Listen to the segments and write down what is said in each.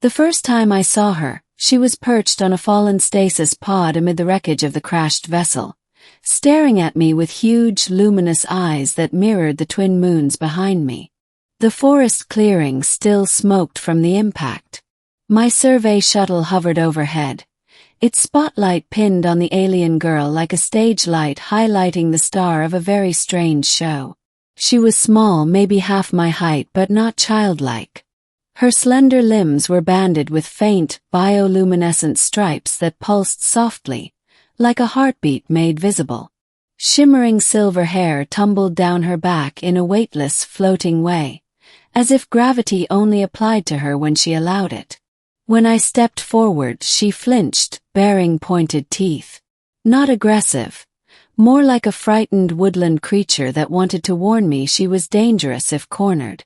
The first time I saw her, she was perched on a fallen stasis pod amid the wreckage of the crashed vessel, staring at me with huge, luminous eyes that mirrored the twin moons behind me. The forest clearing still smoked from the impact. My survey shuttle hovered overhead, its spotlight pinned on the alien girl like a stage light highlighting the star of a very strange show. She was small, maybe half my height, but not childlike. Her slender limbs were banded with faint, bioluminescent stripes that pulsed softly, like a heartbeat made visible. Shimmering silver hair tumbled down her back in a weightless, floating way, as if gravity only applied to her when she allowed it. When I stepped forward, she flinched, baring pointed teeth. Not aggressive, more like a frightened woodland creature that wanted to warn me she was dangerous if cornered.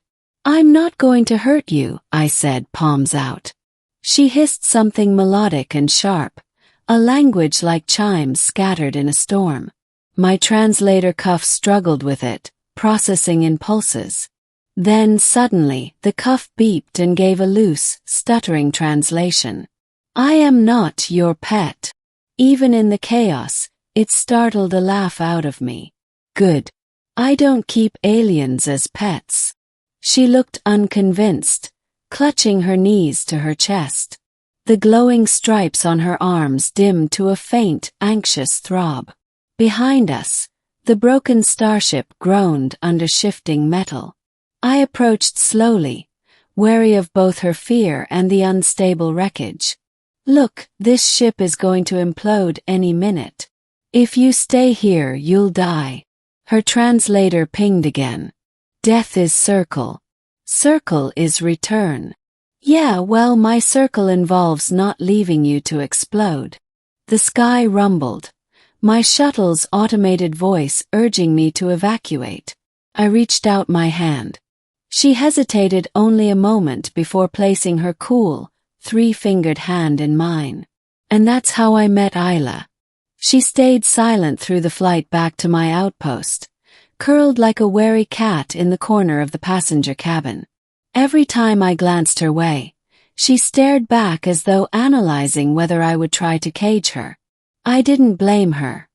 "I'm not going to hurt you," I said, palms out. She hissed something melodic and sharp, a language like chimes scattered in a storm. My translator cuff struggled with it, processing impulses. Then, suddenly, the cuff beeped and gave a loose, stuttering translation. "I am not your pet." Even in the chaos, it startled a laugh out of me. "Good. I don't keep aliens as pets." She looked unconvinced, clutching her knees to her chest. The glowing stripes on her arms dimmed to a faint, anxious throb. Behind us, the broken starship groaned under shifting metal. I approached slowly, wary of both her fear and the unstable wreckage. "Look, this ship is going to implode any minute. If you stay here, you'll die." Her translator pinged again. "Death is circle. Circle is return." "Yeah, well, my circle involves not leaving you to explode." The sky rumbled, my shuttle's automated voice urging me to evacuate. I reached out my hand. She hesitated only a moment before placing her cool, three-fingered hand in mine. And that's how I met Isla. She stayed silent through the flight back to my outpost, curled like a wary cat in the corner of the passenger cabin. Every time I glanced her way, she stared back as though analyzing whether I would try to cage her. I didn't blame her.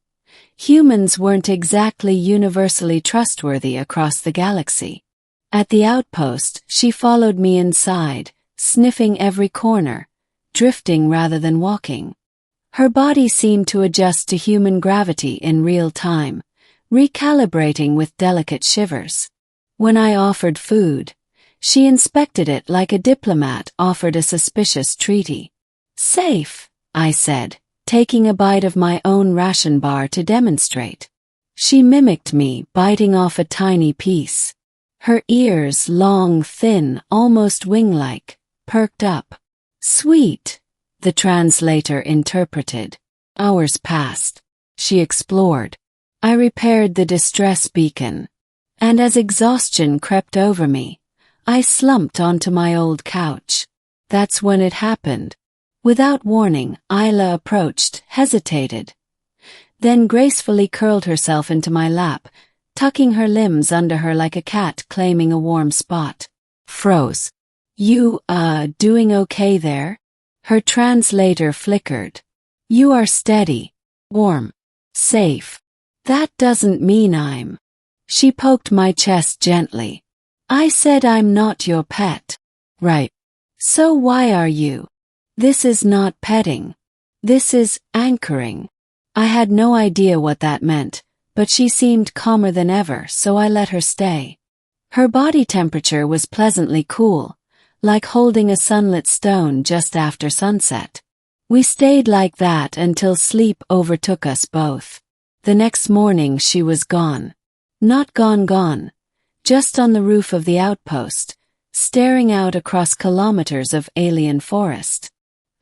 Humans weren't exactly universally trustworthy across the galaxy. At the outpost, she followed me inside, sniffing every corner, drifting rather than walking. Her body seemed to adjust to human gravity in real time, recalibrating with delicate shivers. When I offered food, she inspected it like a diplomat offered a suspicious treaty. "Safe," I said, taking a bite of my own ration bar to demonstrate. She mimicked me, biting off a tiny piece. Her ears, long, thin, almost wing-like, perked up. "Sweet," the translator interpreted. Hours passed. She explored. I repaired the distress beacon. And as exhaustion crept over me, I slumped onto my old couch. That's when it happened. Without warning, Isla approached, hesitated, then gracefully curled herself into my lap, tucking her limbs under her like a cat claiming a warm spot. Froze. "You, doing okay there?" Her translator flickered. "You are steady, warm, safe. That doesn't mean I'm..." She poked my chest gently. "I said I'm not your pet." "Right. So why are you?" "This is not petting. This is anchoring." I had no idea what that meant, but she seemed calmer than ever, so I let her stay. Her body temperature was pleasantly cool, like holding a sunlit stone just after sunset. We stayed like that until sleep overtook us both. The next morning she was gone. Not gone, just on the roof of the outpost, staring out across kilometers of alien forest.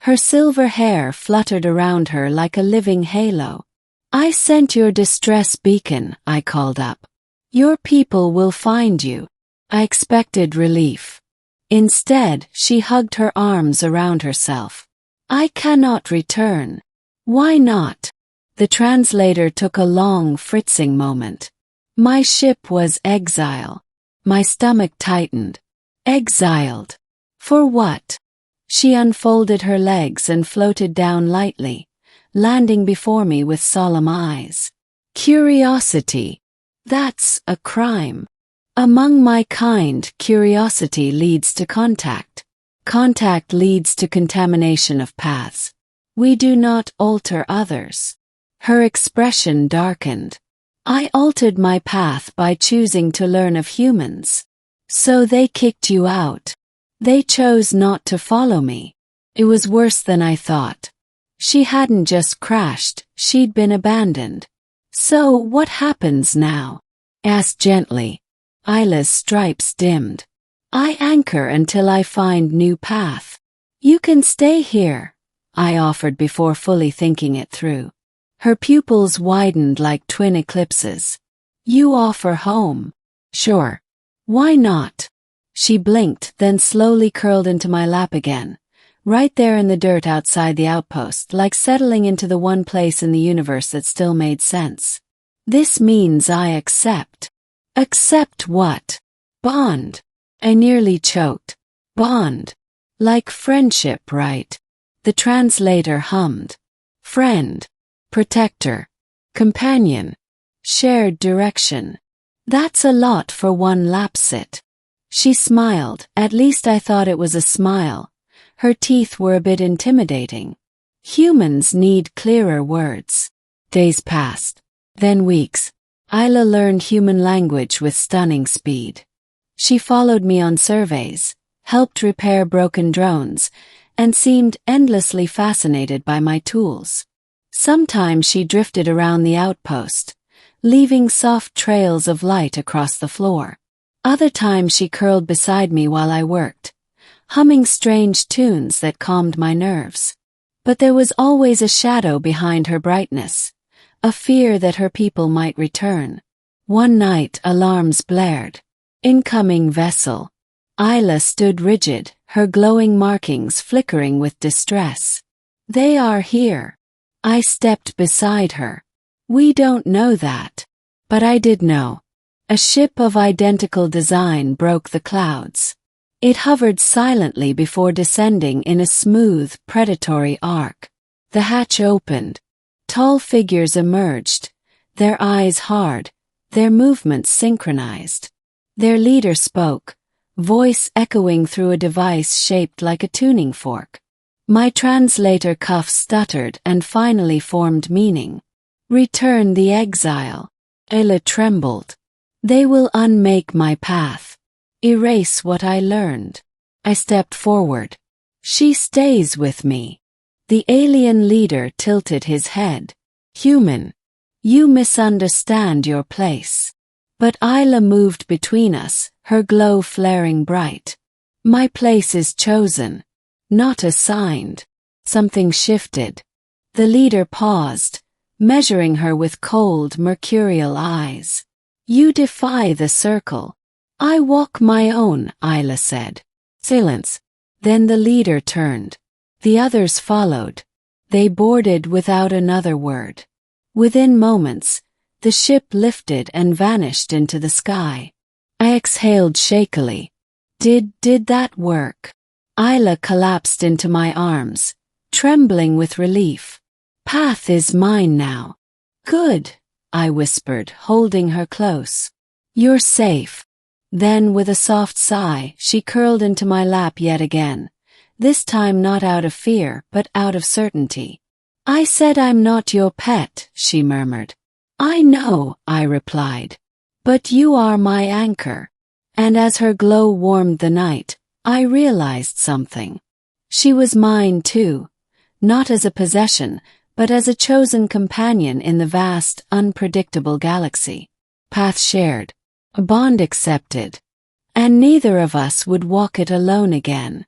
Her silver hair fluttered around her like a living halo. "I sent your distress beacon," I called up. "Your people will find you." I expected relief. Instead, she hugged her arms around herself. "I cannot return." "Why not?" The translator took a long, fritzing moment. "My ship was exile." My stomach tightened. Exiled. For what? She unfolded her legs and floated down lightly, landing before me with solemn eyes. Curiosity. That's a crime. Among my kind, curiosity leads to contact. Contact leads to contamination of paths. We do not alter others. Her expression darkened. I altered my path by choosing to learn of humans. So they kicked you out. They chose not to follow me. It was worse than I thought. She hadn't just crashed, she'd been abandoned. So what happens now? Asked gently. Isla's stripes dimmed. I anchor until I find new path. You can stay here, I offered before fully thinking it through. Her pupils widened like twin eclipses. You offer home. Sure. Why not? She blinked, then slowly curled into my lap again, right there in the dirt outside the outpost, like settling into the one place in the universe that still made sense. This means I accept. Accept what? Bond. I nearly choked. Bond. Like friendship, right? The translator hummed. Friend. Protector. Companion. Shared direction. That's a lot for one lapsit. She smiled, at least I thought it was a smile. Her teeth were a bit intimidating. Humans need clearer words. Days passed. Then weeks. Isla learned human language with stunning speed. She followed me on surveys, helped repair broken drones, and seemed endlessly fascinated by my tools. Sometimes she drifted around the outpost, leaving soft trails of light across the floor. Other times she curled beside me while I worked, humming strange tunes that calmed my nerves. But there was always a shadow behind her brightness, a fear that her people might return. One night alarms blared. Incoming vessel. Isla stood rigid, her glowing markings flickering with distress. They are here. I stepped beside her. We don't know that. But I did know. A ship of identical design broke the clouds. It hovered silently before descending in a smooth, predatory arc. The hatch opened. Tall figures emerged, their eyes hard, their movements synchronized. Their leader spoke, voice echoing through a device shaped like a tuning fork. My translator cuff stuttered and finally formed meaning. Return the exile. Ella trembled. They will unmake my path. Erase what I learned. I stepped forward. She stays with me. The alien leader tilted his head. Human. You misunderstand your place. But Isla moved between us, her glow flaring bright. My place is chosen, not assigned. Something shifted. The leader paused, measuring her with cold, mercurial eyes. You defy the circle. I walk my own, Isla said. Silence. Then the leader turned. The others followed. They boarded without another word. Within moments, the ship lifted and vanished into the sky. I exhaled shakily. Did that work? Isla collapsed into my arms, trembling with relief. Path is mine now. Good, I whispered, holding her close. You're safe. Then, with a soft sigh, she curled into my lap yet again, this time not out of fear, but out of certainty. I said I'm not your pet, she murmured. I know, I replied. But you are my anchor. And as her glow warmed the night, I realized something. She was mine too, not as a possession, but as a chosen companion in the vast, unpredictable galaxy. Path shared. A bond accepted. And neither of us would walk it alone again.